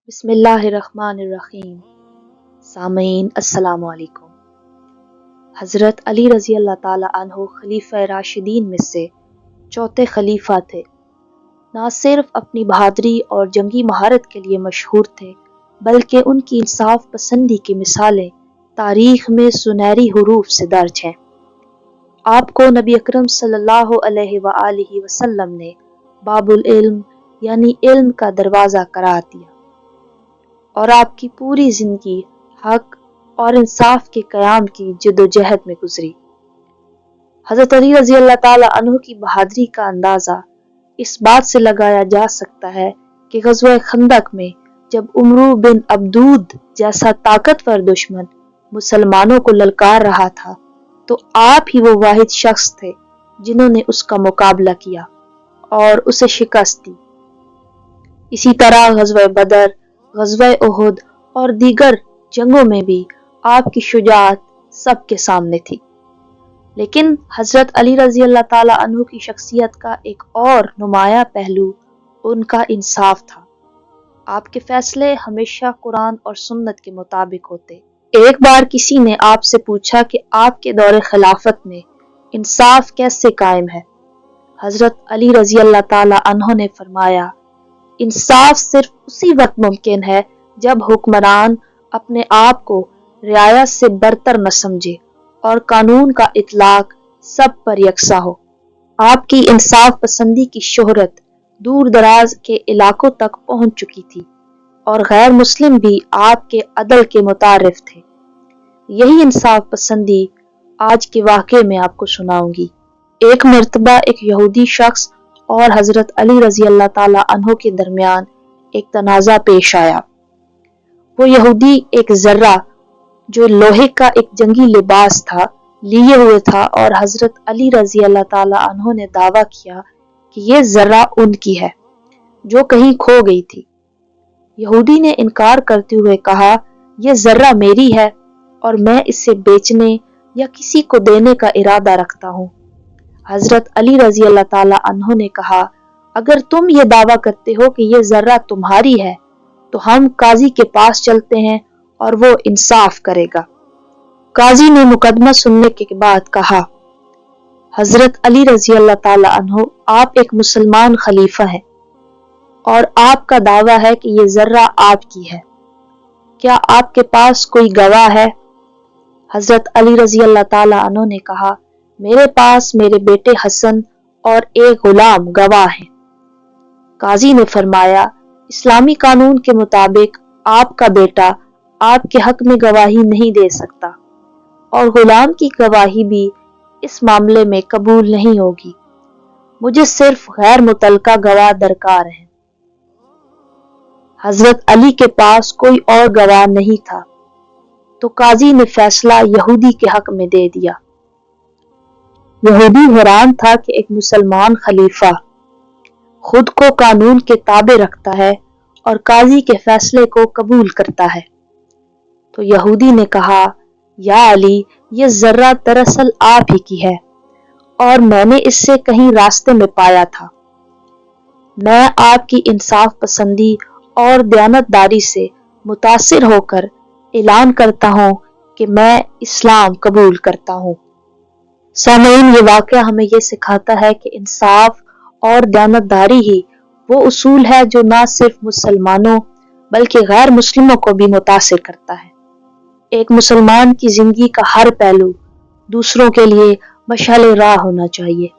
बिस्मिल्लाहिर्रहमानिर्रहीम। सामईन अस्सलाम वालेकुम। हज़रत अली रज़ी अल्लाह ताला अन्हो खलीफा राशिदीन में से चौथे खलीफा थे। ना सिर्फ अपनी बहादुरी और जंगी महारत के लिए मशहूर थे, बल्कि उनकी इंसाफ पसंदी की मिसालें तारीख में सुनहरी हुरूफ से दर्ज हैं। आपको नबी अकरम सल्लल्लाहु अलैहि वसल्लम ने बाबुल इल्म यानी इल्म का दरवाज़ा करार दिया और आपकी पूरी जिंदगी हक और इंसाफ के क़याम की जद्दोजहद में गुजरी। हज़रत अली रज़ी अल्लाह ताला अन्हु की बहादुरी का अंदाज़ा इस बात से लगाया जा सकता है कि ग़ज़वा खंदक में जब उमरू बिन अब्दूद जैसा ताकतवर दुश्मन मुसलमानों को ललकार रहा था, तो आप ही वो वाहिद शख्स थे जिन्होंने उसका मुकाबला किया और उसे शिकस्त दी। इसी तरह ग़ज़वा बदर, ग़ज़वा उहुद और दीगर जंगों में भी आपकी शुजाअत सबके सामने थी। लेकिन हज़रत अली रज़ी अल्लाह ताला अन्हु की शख्सियत का एक और नुमाया पहलू उनका इंसाफ था। आपके फैसले हमेशा कुरान और सुन्नत के मुताबिक होते। एक बार किसी ने आपसे पूछा कि आपके दौरे खिलाफत में इंसाफ कैसे कायम है। हज़रत अली रज़ी अल्लाह ताला अन्हु ने फरमाया, इंसाफ सिर्फ उसी वक्त मुमकिन है जब हुक्मरान अपने आप को रियाया से बरतर न समझे और कानून का इतलाक सब पर यकसा हो। आपकी इंसाफ पसंदी की शोहरत दूर दराज के इलाकों तक पहुंच चुकी थी और गैर मुस्लिम भी आपके अदल के मुतारिफ थे। यही इंसाफ पसंदी आज के वाक़े में आपको सुनाऊंगी। एक मर्तबा एक यहूदी शख्स और हज़रत अली रज़ी अल्लाह ताला अन्हो के दरमियान एक तनाज़ा पेश आया। वो यहूदी एक जर्रा जो लोहे का एक जंगी लिबास था लिए हुए था और हज़रत अली रज़ी अल्लाह ताला अन्हो ने दावा किया कि ये जर्रा उनकी है जो कहीं खो गई थी। यहूदी ने इनकार करते हुए कहा, यह जर्रा मेरी है और मैं इसे बेचने या किसी को देने का इरादा रखता हूँ। हज़रत अली रज़ी अल्लाह ताला अन्हो ने कहा, अगर तुम ये दावा करते हो कि ये जर्रा तुम्हारी है तो हम काजी के पास चलते हैं और वो इंसाफ करेगा। काजी ने मुकदमा सुनने के बाद कहा, हज़रत अली रज़ी अल्लाह ताला अन्हो, आप एक मुसलमान खलीफा हैं और आपका दावा है कि ये जर्रा आपकी है। क्या आपके पास कोई गवाह है? हज़रत अली रज़ी अल्लाह ताला अन्हो ने कहा, मेरे पास मेरे बेटे हसन और एक गुलाम गवाह हैं। काजी ने फरमाया, इस्लामी कानून के मुताबिक आपका बेटा आपके हक में गवाही नहीं दे सकता और गुलाम की गवाही भी इस मामले में कबूल नहीं होगी। मुझे सिर्फ गैर मुतलका गवाह दरकार है। हज़रत अली के पास कोई और गवाह नहीं था, तो काजी ने फैसला यहूदी के हक में दे दिया। यहूदी हैरान था कि एक मुसलमान खलीफा खुद को कानून के ताबे रखता है और काजी के फैसले को कबूल करता है। तो यहूदी ने कहा, या अली, ये जर्रा दरअसल आप ही की है और मैंने इससे कहीं रास्ते में पाया था। मैं आपकी इंसाफ पसंदी और दयानतदारी से मुतासिर होकर ऐलान करता हूँ कि मैं इस्लाम कबूल करता हूँ। सामईन, ये वाक़या हमें ये सिखाता है कि इंसाफ और दयानतदारी ही वो उसूल है जो न सिर्फ मुसलमानों बल्कि गैर मुस्लिमों को भी मुतासिर करता है। एक मुसलमान की जिंदगी का हर पहलू दूसरों के लिए मशाल राह होना चाहिए।